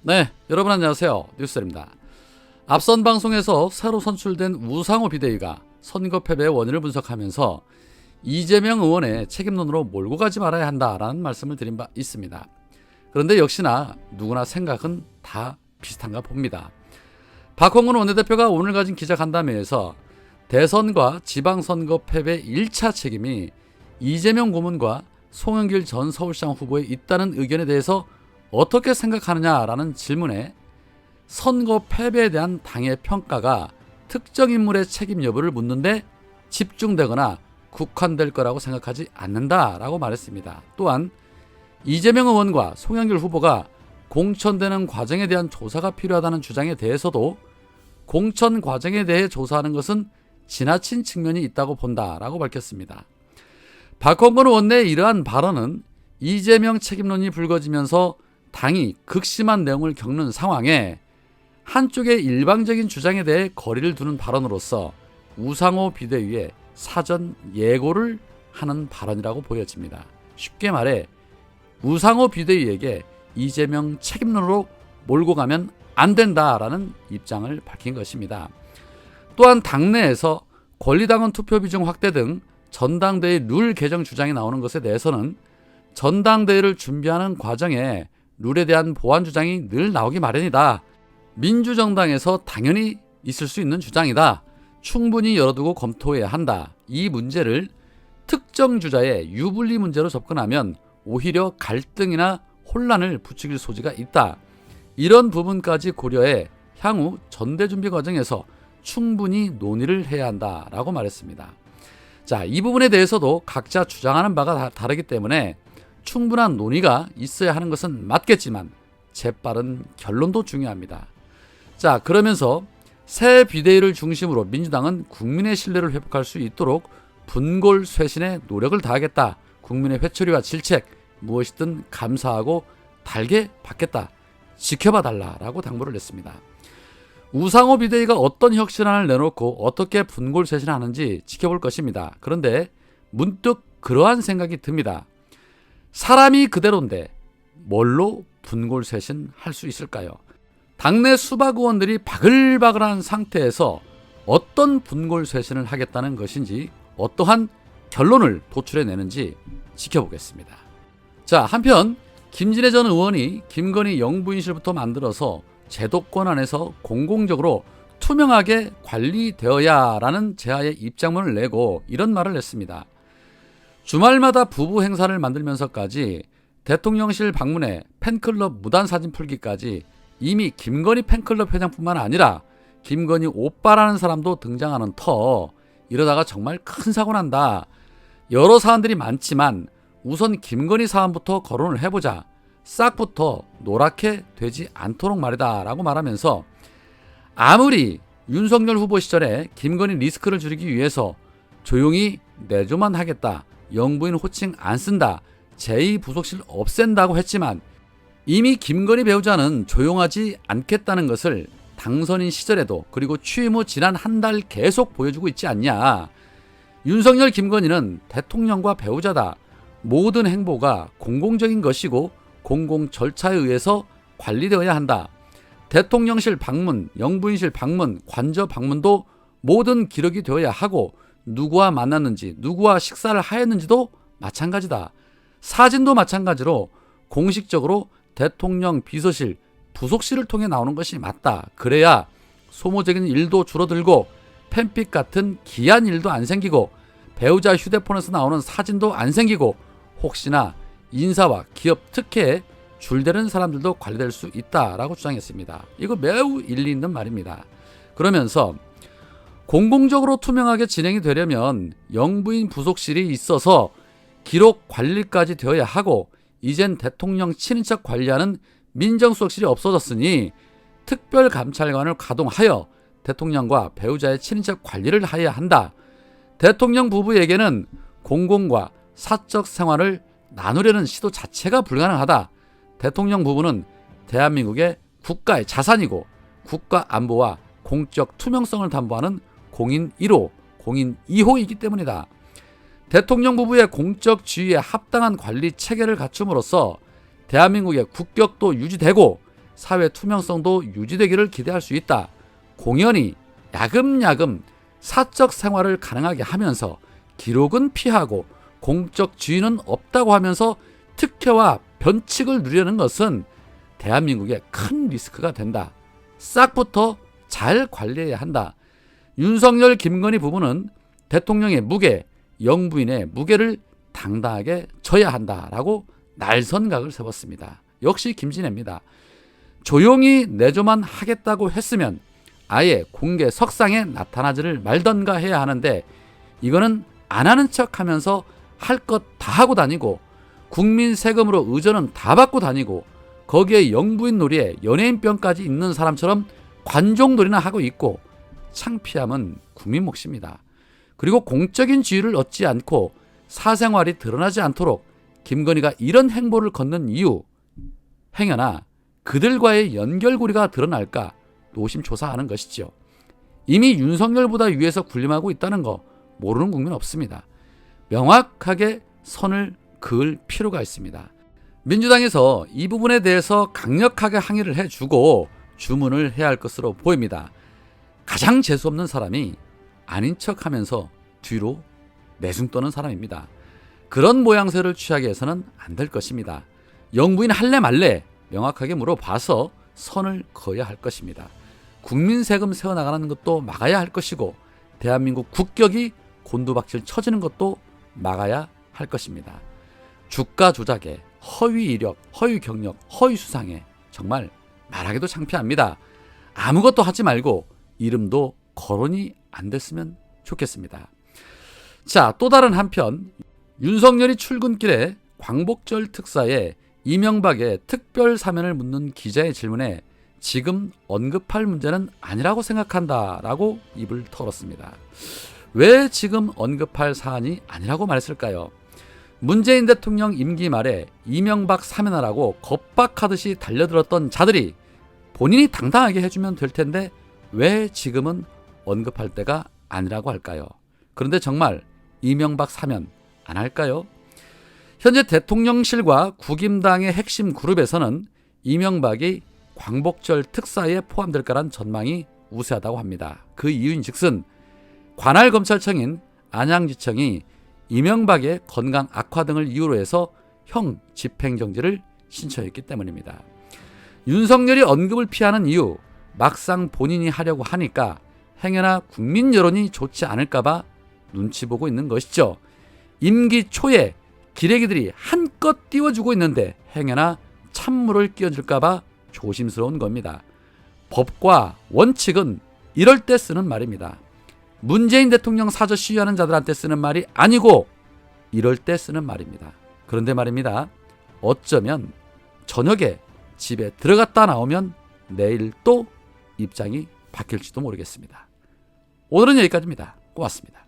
네, 여러분 안녕하세요. 뉴스입니다. 앞선 방송에서 새로 선출된 우상호 비대위가 선거 패배의 원인을 분석하면서 이재명 의원의 책임론으로 몰고 가지 말아야 한다라는 말씀을 드린 바 있습니다. 그런데 역시나 누구나 생각은 다 비슷한가 봅니다. 박홍근 원내대표가 오늘 가진 기자간담회에서 대선과 지방선거 패배 1차 책임이 이재명 고문과 송영길 전 서울시장 후보에 있다는 의견에 대해서 어떻게 생각하느냐라는 질문에 선거 패배에 대한 당의 평가가 특정 인물의 책임 여부를 묻는데 집중되거나 국한될 거라고 생각하지 않는다라고 말했습니다. 또한 이재명 의원과 송영길 후보가 공천되는 과정에 대한 조사가 필요하다는 주장에 대해서도 공천 과정에 대해 조사하는 것은 지나친 측면이 있다고 본다라고 밝혔습니다. 박홍근 원내의 이러한 발언은 이재명 책임론이 불거지면서 당이 극심한 내용을 겪는 상황에 한쪽의 일방적인 주장에 대해 거리를 두는 발언으로서 우상호 비대위의 사전 예고를 하는 발언이라고 보여집니다. 쉽게 말해 우상호 비대위에게 이재명 책임론으로 몰고 가면 안 된다라는 입장을 밝힌 것입니다. 또한 당내에서 권리당원 투표 비중 확대 등 전당대회 룰 개정 주장이 나오는 것에 대해서는 전당대회를 준비하는 과정에 룰에 대한 보완 주장이 늘 나오기 마련이다. 민주정당에서 당연히 있을 수 있는 주장이다. 충분히 열어두고 검토해야 한다. 이 문제를 특정 주자의 유불리 문제로 접근하면 오히려 갈등이나 혼란을 부추길 소지가 있다. 이런 부분까지 고려해 향후 전대준비 과정에서 충분히 논의를 해야 한다라고 말했습니다. 자, 이 부분에 대해서도 각자 주장하는 바가 다르기 때문에 충분한 논의가 있어야 하는 것은 맞겠지만 재빠른 결론도 중요합니다. 자, 그러면서 새 비대위를 중심으로 민주당은 국민의 신뢰를 회복할 수 있도록 분골쇄신에 노력을 다하겠다. 국민의 회초리와 질책 무엇이든 감사하고 달게 받겠다. 지켜봐 달라라고 당부를 했습니다. 우상호 비대위가 어떤 혁신안을 내놓고 어떻게 분골쇄신하는지 지켜볼 것입니다. 그런데 문득 그러한 생각이 듭니다. 사람이 그대로인데 뭘로 분골쇄신할 수 있을까요? 당내 수박 의원들이 바글바글한 상태에서 어떤 분골쇄신을 하겠다는 것인지 어떠한 결론을 도출해내는지 지켜보겠습니다. 자, 한편 김진애 전 의원이 김건희 영부인실부터 만들어서 제도권 안에서 공공적으로 투명하게 관리되어야라는 제하의 입장문을 내고 이런 말을 했습니다. 주말마다 부부 행사를 만들면서까지 대통령실 방문에 팬클럽 무단 사진 풀기까지 이미 김건희 팬클럽 회장뿐만 아니라 김건희 오빠라는 사람도 등장하는 터, 이러다가 정말 큰 사고 난다. 여러 사안들이 많지만 우선 김건희 사안부터 거론을 해보자. 싹부터 노랗게 되지 않도록 말이다 라고 말하면서 아무리 윤석열 후보 시절에 김건희 리스크를 줄이기 위해서 조용히 내조만 하겠다, 영부인 호칭 안 쓴다, 제2부속실 없앤다고 했지만 이미 김건희 배우자는 조용하지 않겠다는 것을 당선인 시절에도 그리고 취임 후 지난 한 달 계속 보여주고 있지 않냐. 윤석열 김건희는 대통령과 배우자다. 모든 행보가 공공적인 것이고 공공 절차에 의해서 관리되어야 한다. 대통령실 방문, 영부인실 방문, 관저 방문도 모든 기록이 되어야 하고 누구와 만났는지, 누구와 식사를 하였는지도 마찬가지다. 사진도 마찬가지로 공식적으로 대통령 비서실, 부속실을 통해 나오는 것이 맞다. 그래야 소모적인 일도 줄어들고 팬픽 같은 기한 일도 안 생기고 배우자 휴대폰에서 나오는 사진도 안 생기고 혹시나 인사와 기업 특혜에 줄대는 사람들도 관리될 수 있다라고 주장했습니다. 이거 매우 일리 있는 말입니다. 그러면서 공공적으로 투명하게 진행이 되려면 영부인 부속실이 있어서 기록 관리까지 되어야 하고 이젠 대통령 친인척 관리하는 민정수석실이 없어졌으니 특별감찰관을 가동하여 대통령과 배우자의 친인척 관리를 해야 한다. 대통령 부부에게는 공공과 사적 생활을 나누려는 시도 자체가 불가능하다. 대통령 부부는 대한민국의 국가의 자산이고 국가 안보와 공적 투명성을 담보하는 공인 1호, 공인 2호이기 때문이다. 대통령 부부의 공적 지위에 합당한 관리 체계를 갖춤으로써 대한민국의 국격도 유지되고 사회 투명성도 유지되기를 기대할 수 있다. 공연히 야금야금 사적 생활을 가능하게 하면서 기록은 피하고 공적 지위는 없다고 하면서 특혜와 변칙을 누리려는 것은 대한민국에 큰 리스크가 된다. 싹부터 잘 관리해야 한다. 윤석열, 김건희 부부는 대통령의 무게, 영부인의 무게를 당당하게 져야 한다라고 날선각을 세웠습니다. 역시 김진애입니다. 조용히 내조만 하겠다고 했으면 아예 공개 석상에 나타나지를 말던가 해야 하는데, 이거는 안 하는 척하면서 할 것 다 하고 다니고 국민 세금으로 의전은 다 받고 다니고 거기에 영부인 놀이에 연예인병까지 있는 사람처럼 관종놀이나 하고 있고, 창피함은 국민 몫입니다. 그리고 공적인 지위를 얻지 않고 사생활이 드러나지 않도록 김건희가 이런 행보를 걷는 이유, 행여나 그들과의 연결고리가 드러날까 노심초사하는 것이죠. 이미 윤석열보다 위에서 군림하고 있다는 거 모르는 국민 없습니다. 명확하게 선을 그을 필요가 있습니다. 민주당에서 이 부분에 대해서 강력하게 항의를 해주고 주문을 해야 할 것으로 보입니다. 가장 재수없는 사람이 아닌 척하면서 뒤로 내숭 떠는 사람입니다. 그런 모양새를 취하게 해서는 안 될 것입니다. 영부인 할래 말래 명확하게 물어봐서 선을 그어야 할 것입니다. 국민 세금 세워나가는 것도 막아야 할 것이고, 대한민국 국격이 곤두박질 쳐지는 것도 막아야 할 것입니다. 주가 조작에, 허위 이력, 허위 경력, 허위 수상에 정말 말하기도 창피합니다. 아무것도 하지 말고 이름도 거론이 안 됐으면 좋겠습니다. 자, 또 다른 한편 윤석열이 출근길에 광복절 특사에 이명박의 특별 사면을 묻는 기자의 질문에 지금 언급할 문제는 아니라고 생각한다라고 입을 털었습니다. 왜 지금 언급할 사안이 아니라고 말했을까요? 문재인 대통령 임기 말에 이명박 사면하라고 겁박하듯이 달려들었던 자들이 본인이 당당하게 해주면 될 텐데 왜 지금은 언급할 때가 아니라고 할까요? 그런데 정말 이명박 사면 안 할까요? 현재 대통령실과 국임당의 핵심 그룹에서는 이명박이 광복절 특사에 포함될 거란 전망이 우세하다고 합니다. 그 이유인즉슨 관할 검찰청인 안양지청이 이명박의 건강 악화 등을 이유로 해서 형 집행정지를 신청했기 때문입니다. 윤석열이 언급을 피하는 이유, 막상 본인이 하려고 하니까 행여나 국민 여론이 좋지 않을까봐 눈치 보고 있는 것이죠. 임기 초에 기레기들이 한껏 띄워주고 있는데 행여나 찬물을 끼얹을까봐 조심스러운 겁니다. 법과 원칙은 이럴 때 쓰는 말입니다. 문재인 대통령 사저 시위하는 자들한테 쓰는 말이 아니고 이럴 때 쓰는 말입니다. 그런데 말입니다. 어쩌면 저녁에 집에 들어갔다 나오면 내일 또 입장이 바뀔지도 모르겠습니다. 오늘은 여기까지입니다. 고맙습니다.